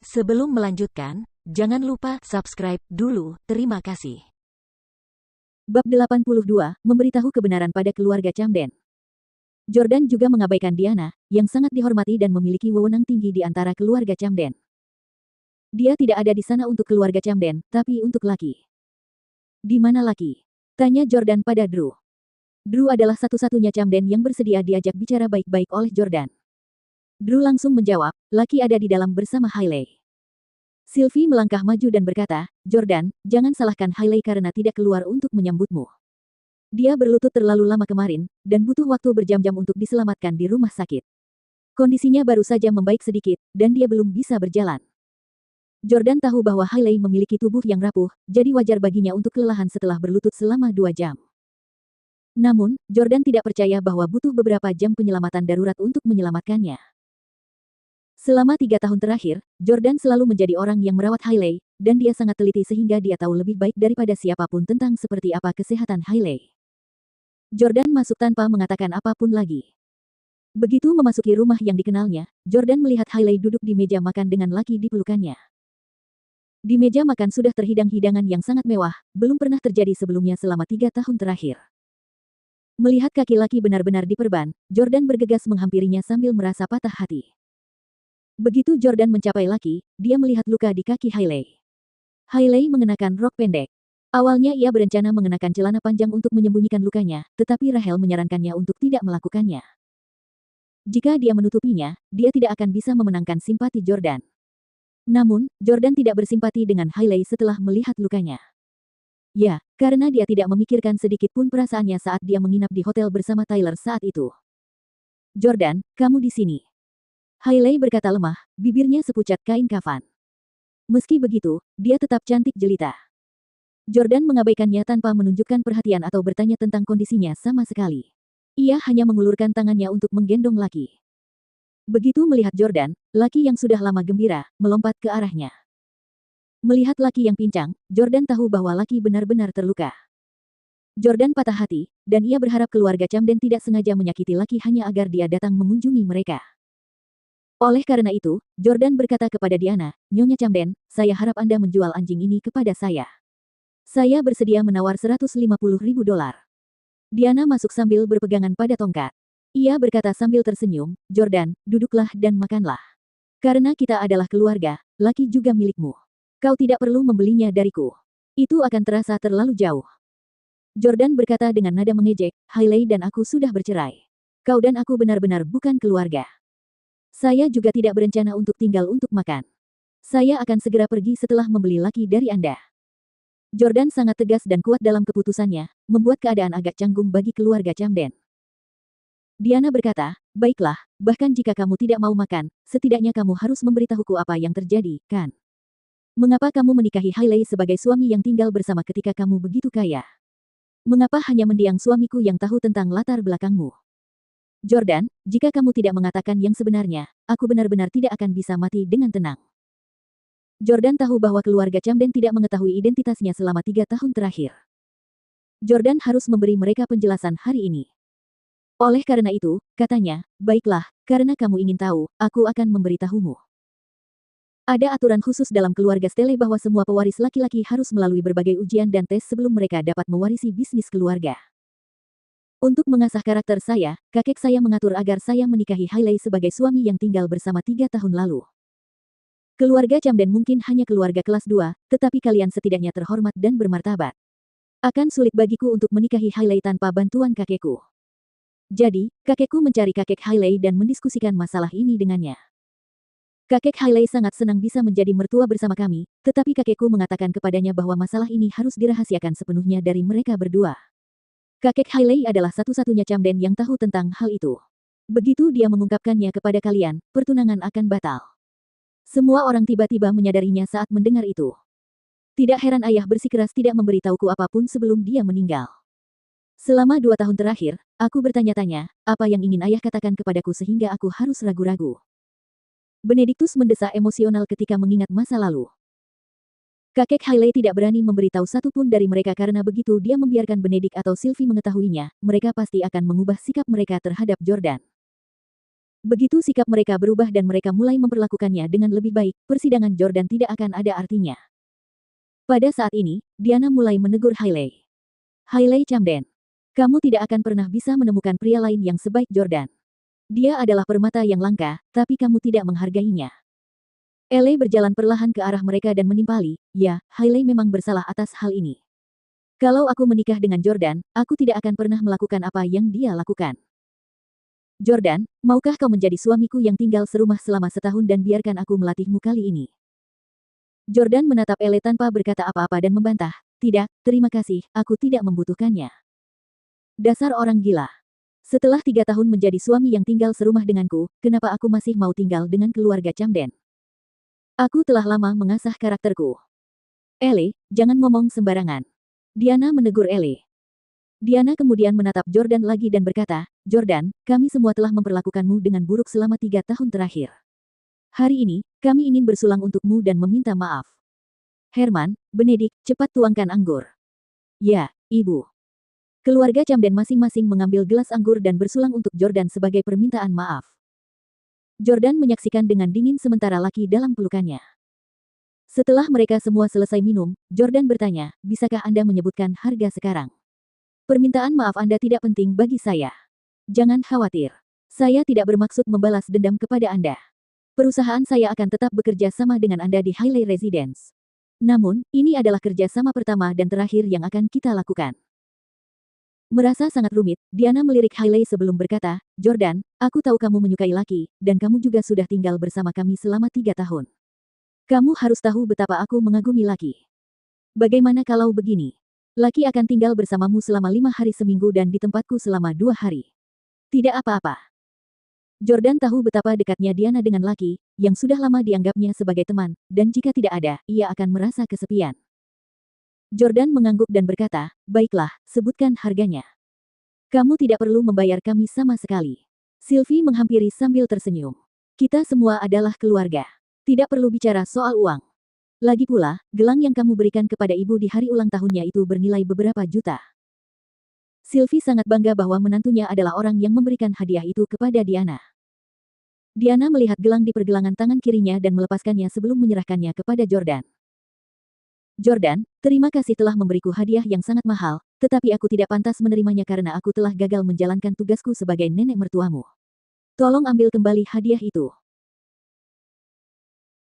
Sebelum melanjutkan, jangan lupa subscribe dulu. Terima kasih. Bab 82, memberitahu kebenaran pada keluarga Camden. Jordan juga mengabaikan Diana, yang sangat dihormati dan memiliki wewenang tinggi di antara keluarga Camden. Dia tidak ada di sana untuk keluarga Camden, tapi untuk Lucky. Di mana Lucky? Tanya Jordan pada Drew. Drew adalah satu-satunya Camden yang bersedia diajak bicara baik-baik oleh Jordan. Drew langsung menjawab, Lucky ada di dalam bersama Hailey. Sylvie melangkah maju dan berkata, Jordan, jangan salahkan Hailey karena tidak keluar untuk menyambutmu. Dia berlutut terlalu lama kemarin, dan butuh waktu berjam-jam untuk diselamatkan di rumah sakit. Kondisinya baru saja membaik sedikit, dan dia belum bisa berjalan. Jordan tahu bahwa Hailey memiliki tubuh yang rapuh, jadi wajar baginya untuk kelelahan setelah berlutut selama 2 jam. Namun, Jordan tidak percaya bahwa butuh beberapa jam penyelamatan darurat untuk menyelamatkannya. Selama 3 tahun terakhir, Jordan selalu menjadi orang yang merawat Hailey, dan dia sangat teliti sehingga dia tahu lebih baik daripada siapapun tentang seperti apa kesehatan Hailey. Jordan masuk tanpa mengatakan apapun lagi. Begitu memasuki rumah yang dikenalnya, Jordan melihat Hailey duduk di meja makan dengan Lucky di pelukannya. Di meja makan sudah terhidang hidangan yang sangat mewah, belum pernah terjadi sebelumnya selama 3 tahun terakhir. Melihat kaki Lucky benar-benar diperban, Jordan bergegas menghampirinya sambil merasa patah hati. Begitu Jordan mencapai Lucky, dia melihat luka di kaki Hailey. Hailey mengenakan rok pendek. Awalnya ia berencana mengenakan celana panjang untuk menyembunyikan lukanya, tetapi Rachel menyarankannya untuk tidak melakukannya. Jika dia menutupinya, dia tidak akan bisa memenangkan simpati Jordan. Namun, Jordan tidak bersimpati dengan Hailey setelah melihat lukanya. Ya, karena dia tidak memikirkan sedikit pun perasaannya saat dia menginap di hotel bersama Tyler saat itu. Jordan, kamu di sini. Hailey berkata lemah, bibirnya sepucat kain kafan. Meski begitu, dia tetap cantik jelita. Jordan mengabaikannya tanpa menunjukkan perhatian atau bertanya tentang kondisinya sama sekali. Ia hanya mengulurkan tangannya untuk menggendong Lucky. Begitu melihat Jordan, Lucky yang sudah lama gembira, melompat ke arahnya. Melihat Lucky yang pincang, Jordan tahu bahwa Lucky benar-benar terluka. Jordan patah hati, dan ia berharap keluarga Camden tidak sengaja menyakiti Lucky hanya agar dia datang mengunjungi mereka. Oleh karena itu, Jordan berkata kepada Diana, Nyonya Camden, saya harap Anda menjual anjing ini kepada saya. Saya bersedia menawar $150.000. Diana masuk sambil berpegangan pada tongkat. Ia berkata sambil tersenyum, Jordan, duduklah dan makanlah. Karena kita adalah keluarga, Lucky juga milikmu. Kau tidak perlu membelinya dariku. Itu akan terasa terlalu jauh. Jordan berkata dengan nada mengejek, Hailey dan aku sudah bercerai. Kau dan aku benar-benar bukan keluarga. Saya juga tidak berencana untuk tinggal untuk makan. Saya akan segera pergi setelah membeli Lucky dari Anda. Jordan sangat tegas dan kuat dalam keputusannya, membuat keadaan agak canggung bagi keluarga Camden. Diana berkata, baiklah, bahkan jika kamu tidak mau makan, setidaknya kamu harus memberitahuku apa yang terjadi, kan? Mengapa kamu menikahi Hailey sebagai suami yang tinggal bersama ketika kamu begitu kaya? Mengapa hanya mendiang suamiku yang tahu tentang latar belakangmu? Jordan, jika kamu tidak mengatakan yang sebenarnya, aku benar-benar tidak akan bisa mati dengan tenang. Jordan tahu bahwa keluarga Camden tidak mengetahui identitasnya selama 3 tahun terakhir. Jordan harus memberi mereka penjelasan hari ini. Oleh karena itu, katanya, baiklah, karena kamu ingin tahu, aku akan memberitahumu. Ada aturan khusus dalam keluarga Stele bahwa semua pewaris laki-laki harus melalui berbagai ujian dan tes sebelum mereka dapat mewarisi bisnis keluarga. Untuk mengasah karakter saya, kakek saya mengatur agar saya menikahi Hailey sebagai suami yang tinggal bersama 3 tahun lalu. Keluarga Camden mungkin hanya keluarga kelas 2, tetapi kalian setidaknya terhormat dan bermartabat. Akan sulit bagiku untuk menikahi Hailey tanpa bantuan kakekku. Jadi, kakekku mencari kakek Hailey dan mendiskusikan masalah ini dengannya. Kakek Hailey sangat senang bisa menjadi mertua bersama kami, tetapi kakekku mengatakan kepadanya bahwa masalah ini harus dirahasiakan sepenuhnya dari mereka berdua. Kakek Hailey adalah satu-satunya Camden yang tahu tentang hal itu. Begitu dia mengungkapkannya kepada kalian, pertunangan akan batal. Semua orang tiba-tiba menyadarinya saat mendengar itu. Tidak heran ayah bersikeras tidak memberitahuku apapun sebelum dia meninggal. Selama 2 tahun terakhir, aku bertanya-tanya, apa yang ingin ayah katakan kepadaku sehingga aku harus ragu-ragu. Benedictus mendesak emosional ketika mengingat masa lalu. Kakek Hailey tidak berani memberitahu satupun dari mereka karena begitu dia membiarkan Benedict atau Sylvie mengetahuinya, mereka pasti akan mengubah sikap mereka terhadap Jordan. Begitu sikap mereka berubah dan mereka mulai memperlakukannya dengan lebih baik, persidangan Jordan tidak akan ada artinya. Pada saat ini, Diana mulai menegur Hailey. Hailey Camden, kamu tidak akan pernah bisa menemukan pria lain yang sebaik Jordan. Dia adalah permata yang langka, tapi kamu tidak menghargainya. Ellie berjalan perlahan ke arah mereka dan menimpali, ya, Hailey memang bersalah atas hal ini. Kalau aku menikah dengan Jordan, aku tidak akan pernah melakukan apa yang dia lakukan. Jordan, maukah kau menjadi suamiku yang tinggal serumah selama setahun dan biarkan aku melatihmu kali ini? Jordan menatap Ellie tanpa berkata apa-apa dan membantah, tidak, terima kasih, aku tidak membutuhkannya. Dasar orang gila. Setelah 3 tahun menjadi suami yang tinggal serumah denganku, kenapa aku masih mau tinggal dengan keluarga Camden? Aku telah lama mengasah karakterku. Ellie, jangan ngomong sembarangan. Diana menegur Ellie. Diana kemudian menatap Jordan lagi dan berkata, Jordan, kami semua telah memperlakukanmu dengan buruk selama 3 tahun terakhir. Hari ini, kami ingin bersulang untukmu dan meminta maaf. Herman, Benedict, cepat tuangkan anggur. Ya, Ibu. Keluarga Camden masing-masing mengambil gelas anggur dan bersulang untuk Jordan sebagai permintaan maaf. Jordan menyaksikan dengan dingin sementara laki dalam pelukannya. Setelah mereka semua selesai minum, Jordan bertanya, bisakah Anda menyebutkan harga sekarang? Permintaan maaf Anda tidak penting bagi saya. Jangan khawatir. Saya tidak bermaksud membalas dendam kepada Anda. Perusahaan saya akan tetap bekerja sama dengan Anda di Hailey Residence. Namun, ini adalah kerja sama pertama dan terakhir yang akan kita lakukan. Merasa sangat rumit, Diana melirik Hailey sebelum berkata, Jordan, aku tahu kamu menyukai laki, dan kamu juga sudah tinggal bersama kami selama 3 tahun. Kamu harus tahu betapa aku mengagumi laki. Bagaimana kalau begini? Laki akan tinggal bersamamu selama 5 hari seminggu dan di tempatku selama 2 hari. Tidak apa-apa. Jordan tahu betapa dekatnya Diana dengan laki, yang sudah lama dianggapnya sebagai teman, dan jika tidak ada, ia akan merasa kesepian. Jordan mengangguk dan berkata, baiklah, sebutkan harganya. Kamu tidak perlu membayar kami sama sekali. Sylvie menghampiri sambil tersenyum. Kita semua adalah keluarga. Tidak perlu bicara soal uang. Lagi pula, gelang yang kamu berikan kepada ibu di hari ulang tahunnya itu bernilai beberapa juta. Sylvie sangat bangga bahwa menantunya adalah orang yang memberikan hadiah itu kepada Diana. Diana melihat gelang di pergelangan tangan kirinya dan melepaskannya sebelum menyerahkannya kepada Jordan. Jordan, terima kasih telah memberiku hadiah yang sangat mahal, tetapi aku tidak pantas menerimanya karena aku telah gagal menjalankan tugasku sebagai nenek mertuamu. Tolong ambil kembali hadiah itu.